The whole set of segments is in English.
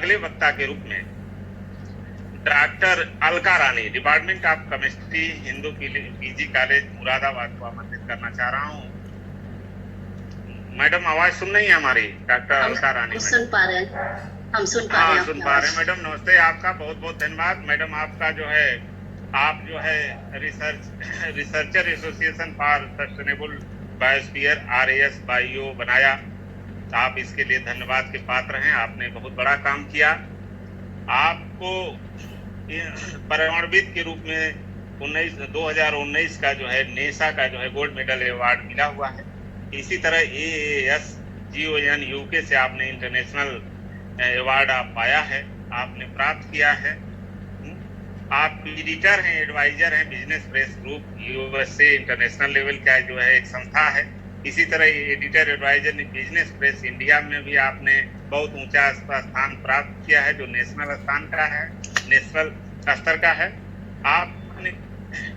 अगले वक्ता के रूप में doctor Alka Rani, department of chemistry, Hindu PG college Moradabad को आमंत्रित करना चाह रहा हूँ। मैडम आवाज सुन रही है हमारी? डॉक्टर अलका रानी सुन पा रहे हैं, हम सुन पा रहे हैं। सुन पा रहे हैं मैडम। नमस्ते, आपका बहुत बहुत धन्यवाद मैडम। आपका आप जो है researcher association for sustainable biosphere RAS bio बनाया, आप इसके लिए धन्यवाद के पात्र हैं। आपने बहुत बड़ा काम किया। आपको पर्यावरणविद के रूप में 2019 का नेसा का गोल्ड मेडल अवार्ड मिला हुआ है। इसी तरह AAS GON UK से आपने इंटरनेशनल अवार्ड आप पाया है, आपने प्राप्त किया है। आप एडिटर हैं, एडवाइजर हैं business press group USA international level का एक संस्था है। इसी तरह editor advisor business press India में भी आपने बहुत ऊंचा स्थान प्राप्त किया है, जो नेशनल स्थान का है, नेशनल स्तर का है। आपने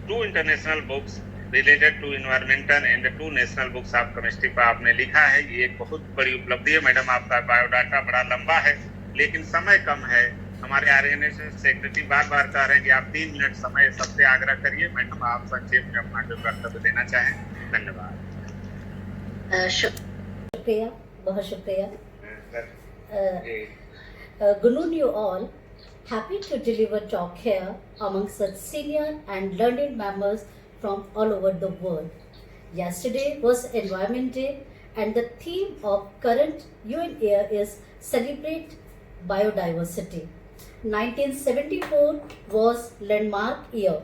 2 international books related to environmental and 2 national books of chemistry पर आपने लिखा है। ये एक बहुत बड़ी उपलब्धि है मैडम। आपका बायोडाटा बड़ा लंबा है लेकिन समय कम है। हमारे ऑर्गेनाइजेशन सेक्रेटरी बार बार कह रहे हैं कि आप 3 मिनट समय सबसे आग्रह करिए। मैडम आप संक्षेप में अपना जो वक्तव्य देना चाहें, धन्यवाद। शुक्रिया, बहुत शुक्रिया। Good noon you all. Happy to deliver talk here among such senior and learned members from all over the world. Yesterday was Environment Day and the theme of current UN year is Celebrate Biodiversity. 1974 was landmark year.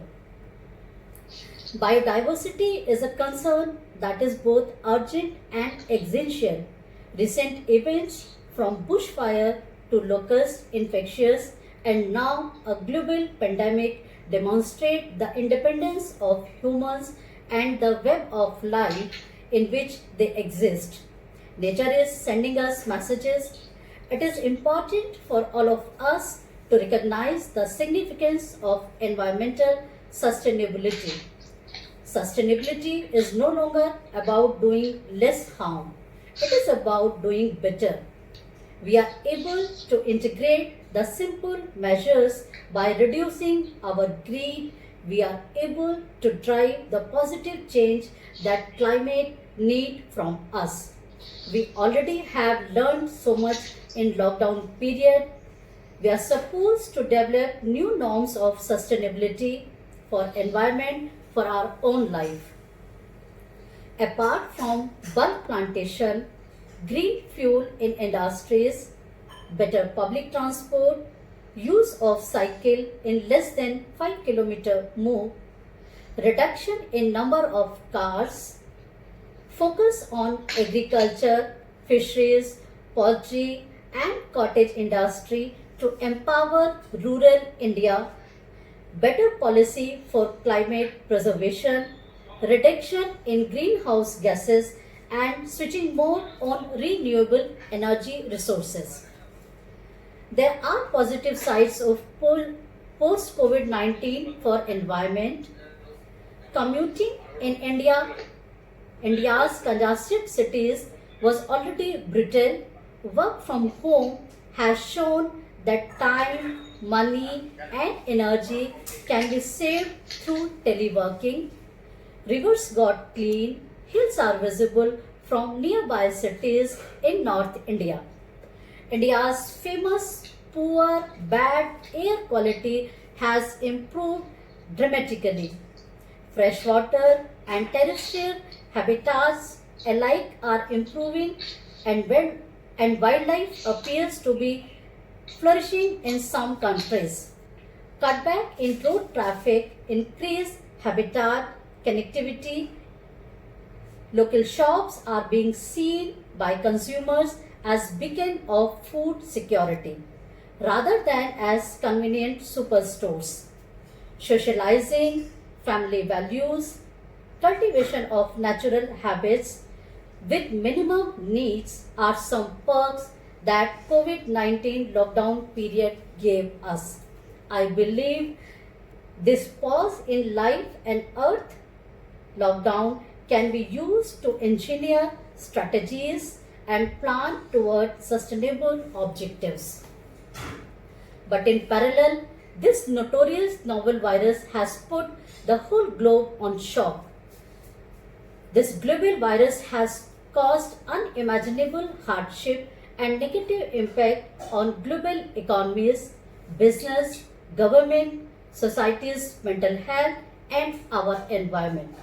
Biodiversity is a concern that is both urgent and existential. Recent events from bushfire to locust infections and now a global pandemic demonstrate the independence of humans and the web of life in which they exist. Nature is sending us messages. It is important for all of us to recognize the significance of environmental sustainability. Sustainability is no longer about doing less harm. It is about doing better. We are able to integrate the simple measures by reducing our greed. We are able to drive the positive change that climate needs from us. We already have learned so much in lockdown period. We are supposed to develop new norms of sustainability for environment for our own life. Apart from bulk plantation, green fuel in industries, better public transport, use of cycle in less than 5 km move, reduction in number of cars, focus on agriculture, fisheries, poultry and cottage industry to empower rural India, better policy for climate preservation, reduction in greenhouse gases and switching more on renewable energy resources. There are positive sides of post-COVID-19 for environment. Commuting in India's congested cities was already brutal. Work from home has shown that time, money and energy can be saved through teleworking. Rivers got clean, hills are visible from nearby cities in North India. India's famous poor, bad air quality has improved dramatically. Freshwater and terrestrial habitats alike are improving and wildlife appears to be flourishing in some countries. Cutback in road traffic, increased habitat, connectivity. Local shops are being seen by consumers as beacon of food security rather than as convenient superstores. Socializing, family values, cultivation of natural habits with minimum needs are some perks that COVID-19 lockdown period gave us. I believe this pause in life and earth lockdown can be used to engineer strategies and plan toward sustainable objectives. But in parallel, this notorious novel virus has put the whole globe on shock. This global virus has caused unimaginable hardship and negative impact on global economies, business, government, society's mental health, and our environment.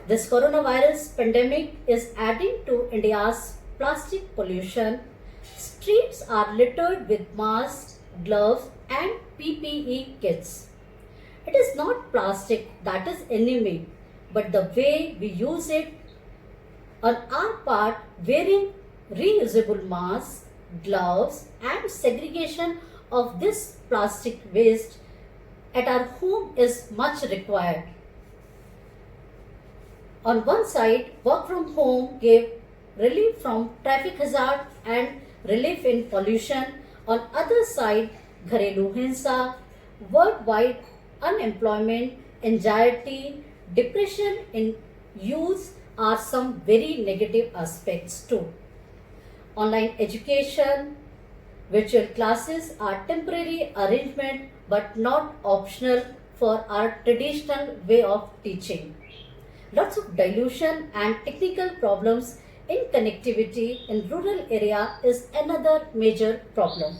This coronavirus pandemic is adding to India's plastic pollution. Streets are littered with masks, gloves, and PPE kits. It is not plastic that is enemy, but the way we use it. On our part, wearing reusable masks, gloves, and segregation of this plastic waste at our home is much required. On one side, work from home gave relief from traffic hazard and relief in pollution. On other side, घरेलू हिंसा, worldwide unemployment, anxiety, depression in youth are some very negative aspects too. Online education, virtual classes are temporary arrangement but not optional for our traditional way of teaching. Lots of dilution and technical problems in connectivity in rural area is another major problem.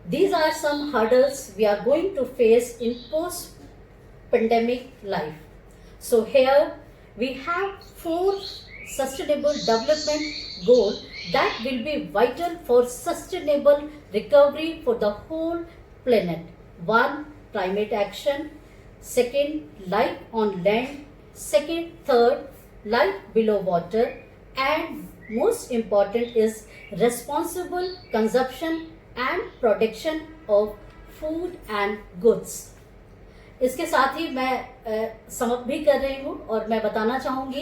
These are some hurdles we are going to face in post-pandemic life. So here we have 4 sustainable development goals that will be vital for sustainable recovery for the whole planet. 1. Climate action. 2. Life on land. 3. Life below water. And most important is responsible consumption and production of food and goods. इसके साथ ही मैं समाप्त भी कर रही हूँ और मैं बताना चाहूँगी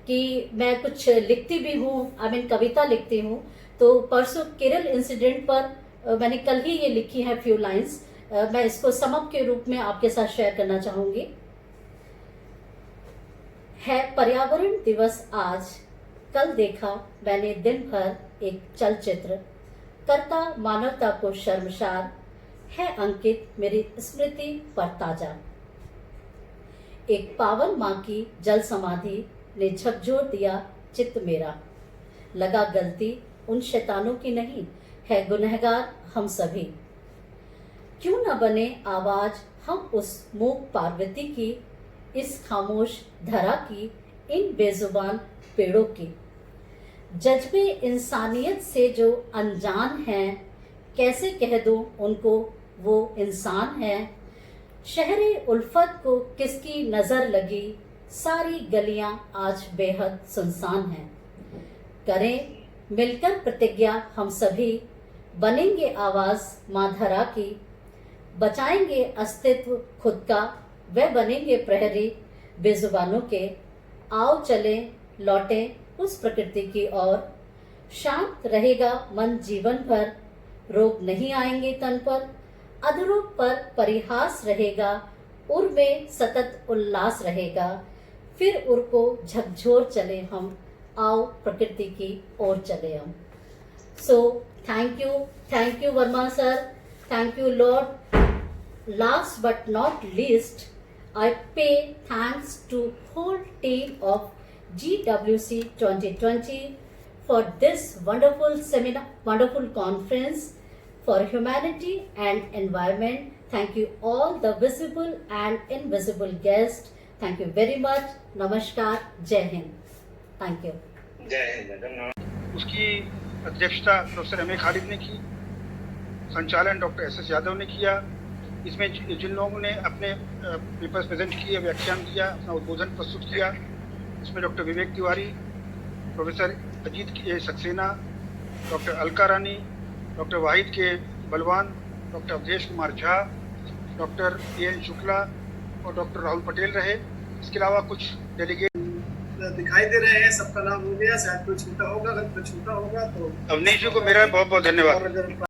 कि मैं कुछ लिखती भी हूँ, कविता लिखती हूँ. तो परसों केरल इंसिडेंट पर मैंने कल ही ये लिखी है फ्यू लाइंस. मैं इसको समाप्त के रूप में आपके साथ शेयर करना चाहूँगी. है पर्यावरण दिवस आज, कल देखा मैंने दिन भर एक चलचित्र, करता मानवता को शर्मसार, है अंकित मेरी स्मृति पर ताजा. एक पावन माँ की जल समाधि ने झकझोर दिया चित्त मेरा. लगा गलती उन शैतानों की नहीं, है गुनहगार हम सभी. क्यों न बने आवाज हम उस मूक पार्वती की, इस खामोश धरा की, इन बेजुबान पेड़ों की. जज्बे इंसानियत से जो अनजान हैं, कैसे कह दूं उनको वो इंसान है. शहरे उल्फत को किसकी नजर लगी, सारी गलियां आज बेहद सुनसान हैं. करें मिलकर प्रतिज्ञा हम सभी, बनेंगे आवाज माँ धरा की. बचाएंगे अस्तित्व खुद का, वे बनेंगे प्रहरी बेजुबानों के. आओ चलें लौटें उस प्रकृति की ओर. शांत रहेगा मन जीवन भर, रोग नहीं आएंगे तन पर. अधरों पर परिहास रहेगा, उर में सतत उल्लास रहेगा. फिर उर को झकझोर चले हम, आओ प्रकृति की ओर चले हम. So thank you Verma sir, thank you Lord. Last but not least, I pay thanks to whole team of GWC 2020 for this wonderful seminar, wonderful conference for humanity and environment. Thank you all the visible and invisible guests. Thank you very much. Namaskar. Jai Hind. Thank you. जय Hind madam. उसकी अध्यक्षता professor M A Khalid ने की, संचालन doctor S S Yadav ने किया. इसमें जिन लोगों ने अपने पेपर्स प्रेजेंट किए, व्याख्यान दिया, अपना उद्बोधन प्रस्तुत किया, इसमें doctor Vivek Tiwari, professor Ajit K Saxena, doctor Alka Rani, doctor Wahid K Balwan, doctor Awadhesh Kumar Jha, doctor A N Shukla और डॉक्टर राहुल पटेल रहे. इसके अलावा कुछ डेलीगेट दिखाई दे रहे हैं. सबका नाम हो गया, शायद कोई छूटा होगा, अगर कोई छूटा होगा तो अवनीश जी को मेरा बहुत बहुत धन्यवाद.